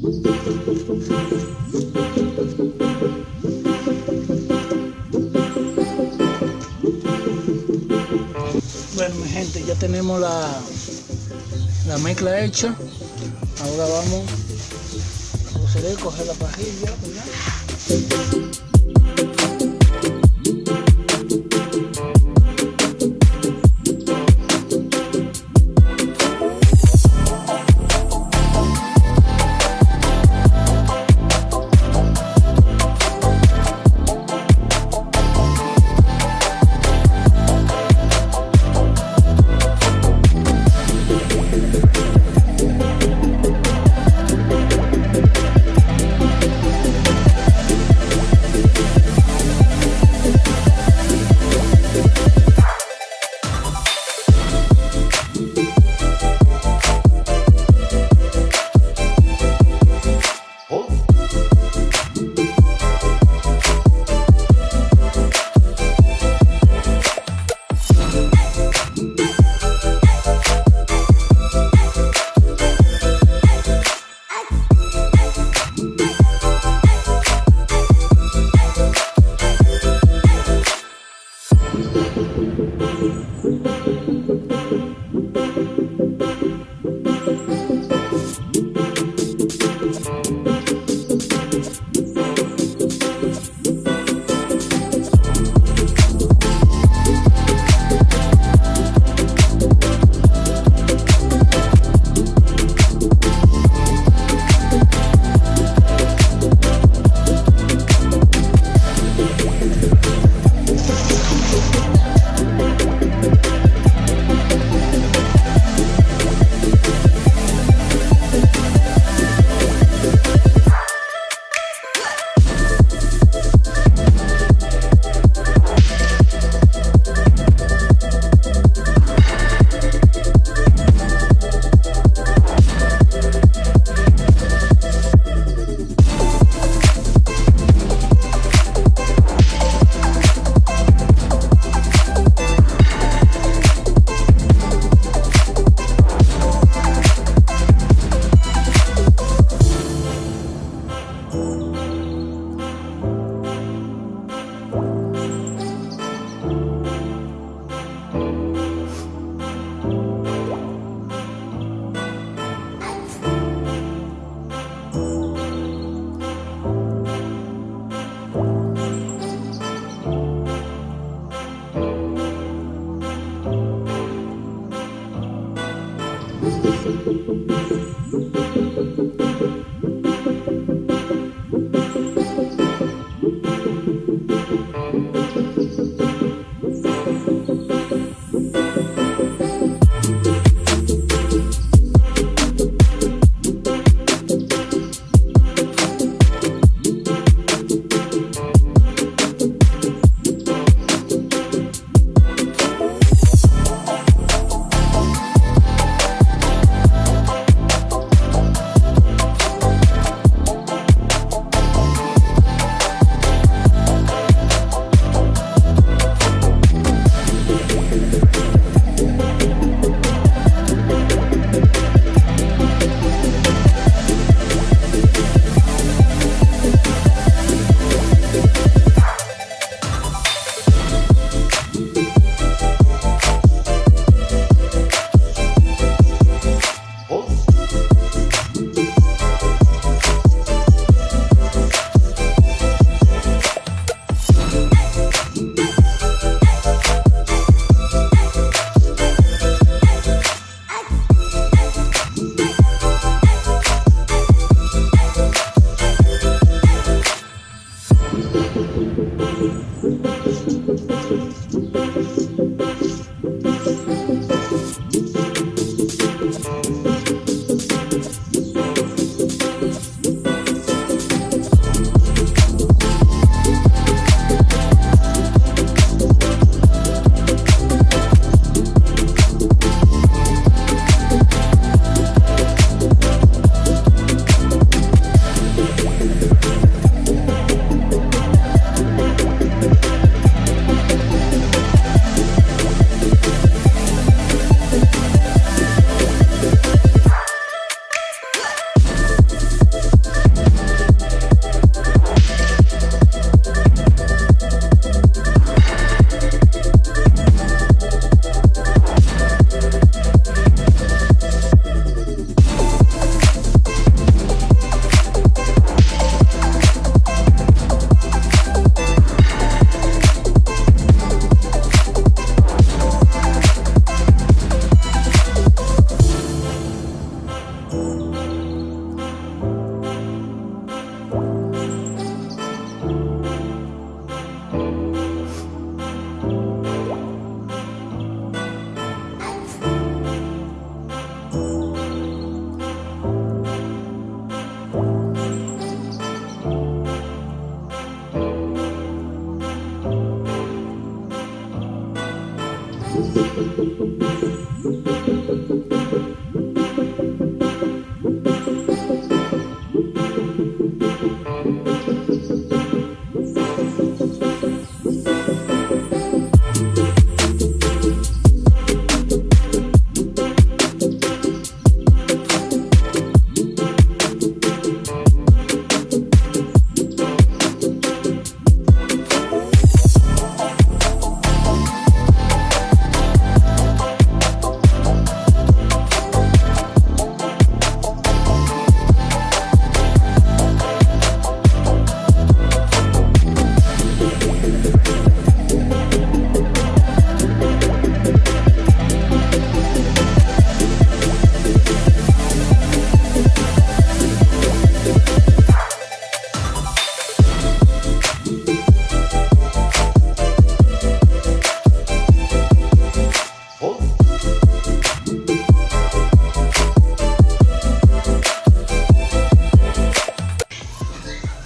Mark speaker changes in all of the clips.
Speaker 1: Bueno, mi gente, ya tenemos la mezcla hecha. Ahora vamos a proceder a coger la pajilla, ¿verdad?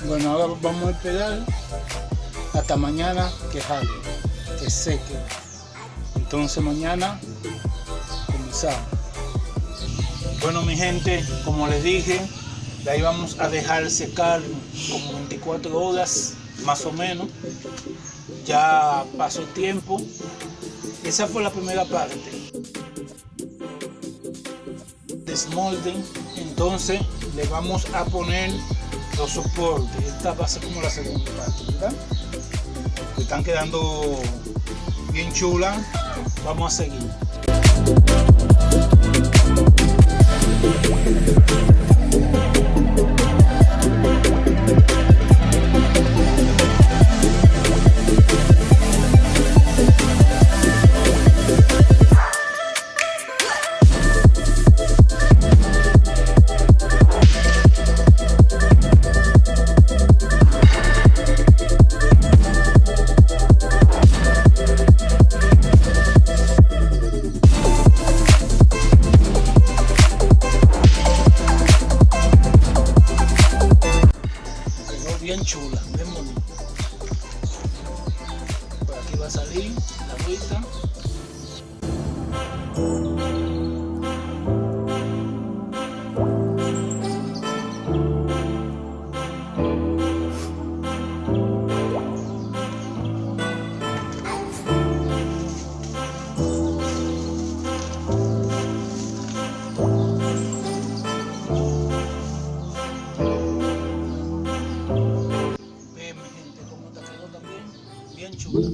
Speaker 1: Bueno, ahora vamos a esperar hasta mañana que jale, que seque. Entonces mañana comenzamos. Bueno, mi gente, como les dije, de ahí vamos a dejar secar como 24 horas más o menos. Ya pasó tiempo. Esa fue la primera parte. Desmolden. Entonces le vamos a poner los soportes. Esta va a ser como la segunda parte, ¿verdad? Están quedando bien chulas. Vamos a seguir. Bien chula, bien bonita. Por aquí va a salir la agüita. Bien chula.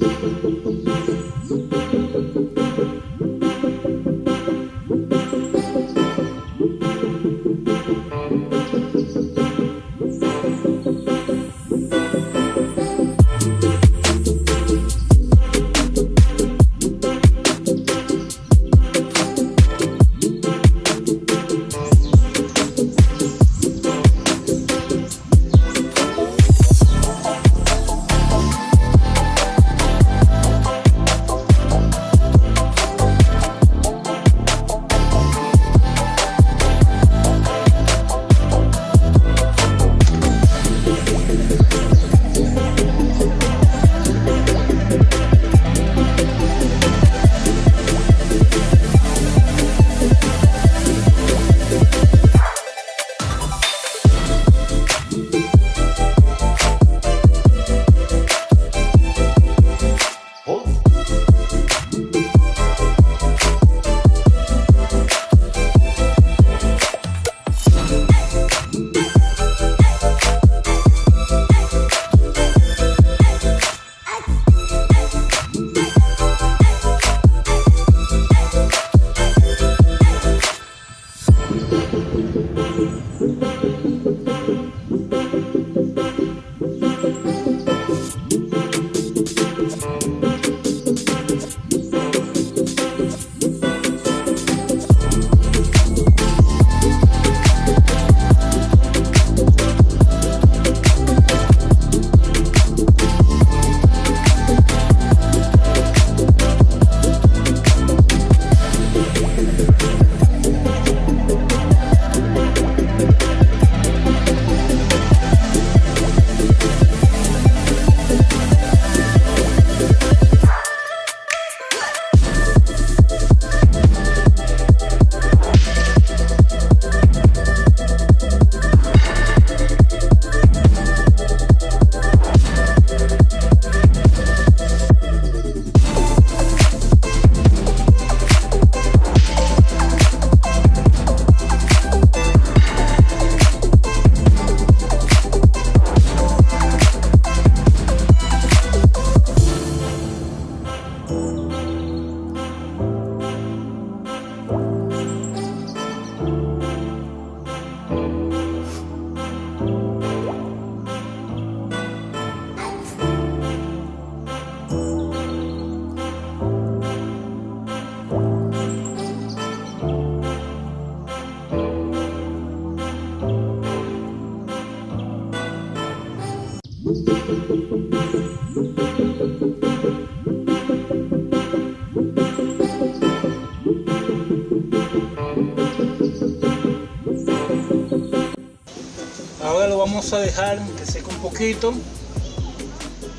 Speaker 1: Ahora lo vamos a dejar que seque un poquito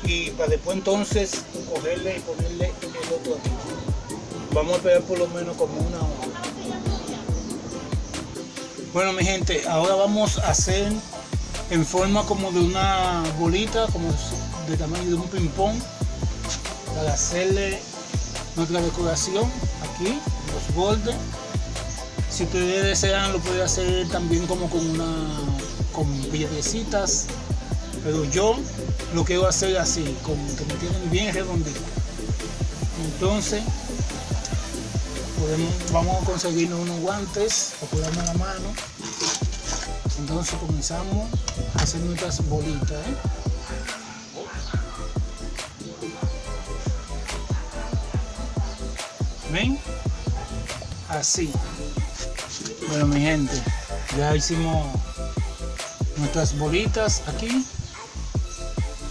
Speaker 1: y para después entonces cogerle y ponerle el otro aquí. Vamos a esperar por lo menos como una hora. Bueno mi gente, ahora vamos a hacer en forma como de una bolita, como de tamaño de un ping pong, para hacerle nuestra decoración aquí, los bordes. Si ustedes desean lo pueden hacer también como con piedrecitas, pero yo lo quiero hacer así, como que me tienen bien redondito. Entonces vamos a conseguirnos unos guantes o ponernos la mano. Entonces comenzamos a hacer nuestras bolitas, ¿Ven? Así. Bueno mi gente, ya hicimos nuestras bolitas aquí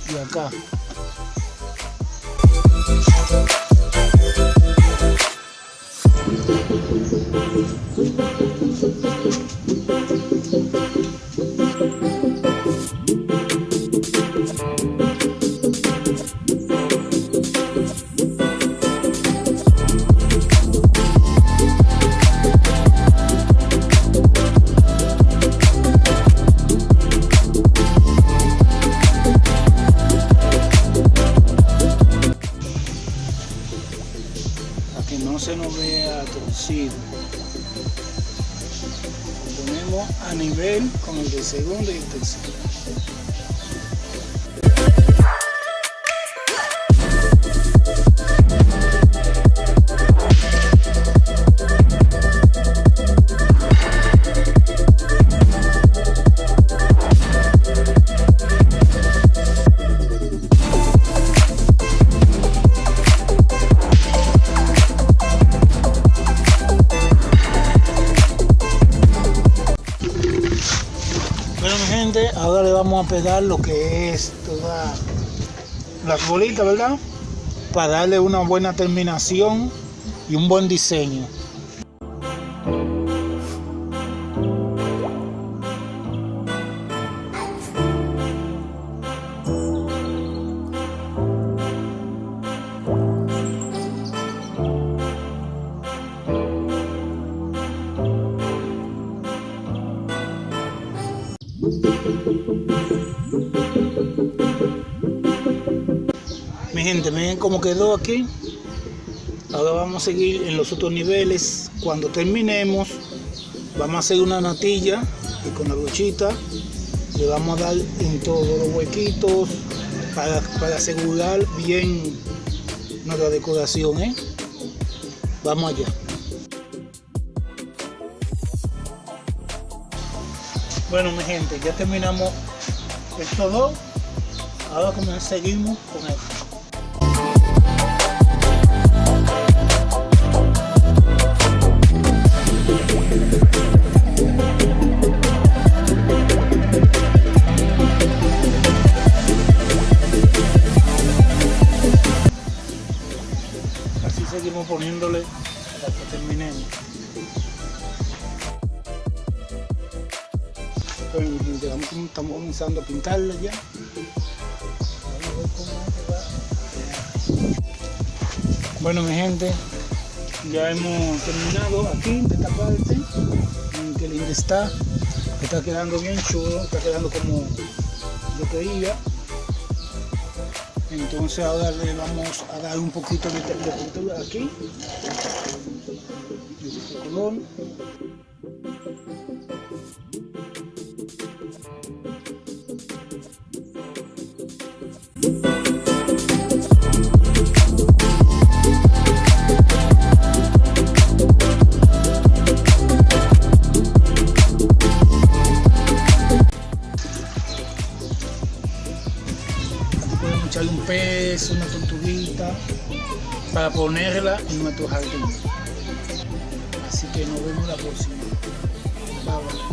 Speaker 1: y acá. Que no se nos vea torcido, lo ponemos a nivel con el del segundo y el tercero. Bueno mi gente, ahora le vamos a pegar lo que es todas las bolitas, ¿verdad? Para darle una buena terminación y un buen diseño. Mi gente, miren cómo quedó aquí. Ahora vamos a seguir en los otros niveles. Cuando terminemos vamos a hacer una natilla y con la brochita le vamos a dar en todos los huequitos para asegurar bien nuestra decoración, Vamos allá. Bueno mi gente, ya terminamos estos dos. Ahora seguimos con esto. Así seguimos poniéndole hasta que terminemos. Bueno, estamos comenzando a pintarla ya. Vamos a ver cómo va. Bueno mi gente, ya hemos terminado aquí de esta parte. Miren qué linda está quedando bien chulo, está quedando como yo quería. Entonces ahora le vamos a dar un poquito de pintura aquí, de este color. Podemos echarle un pez, una tortuguita para ponerla en nuestro jardín. Así que nos vemos la próxima. Bye, bye.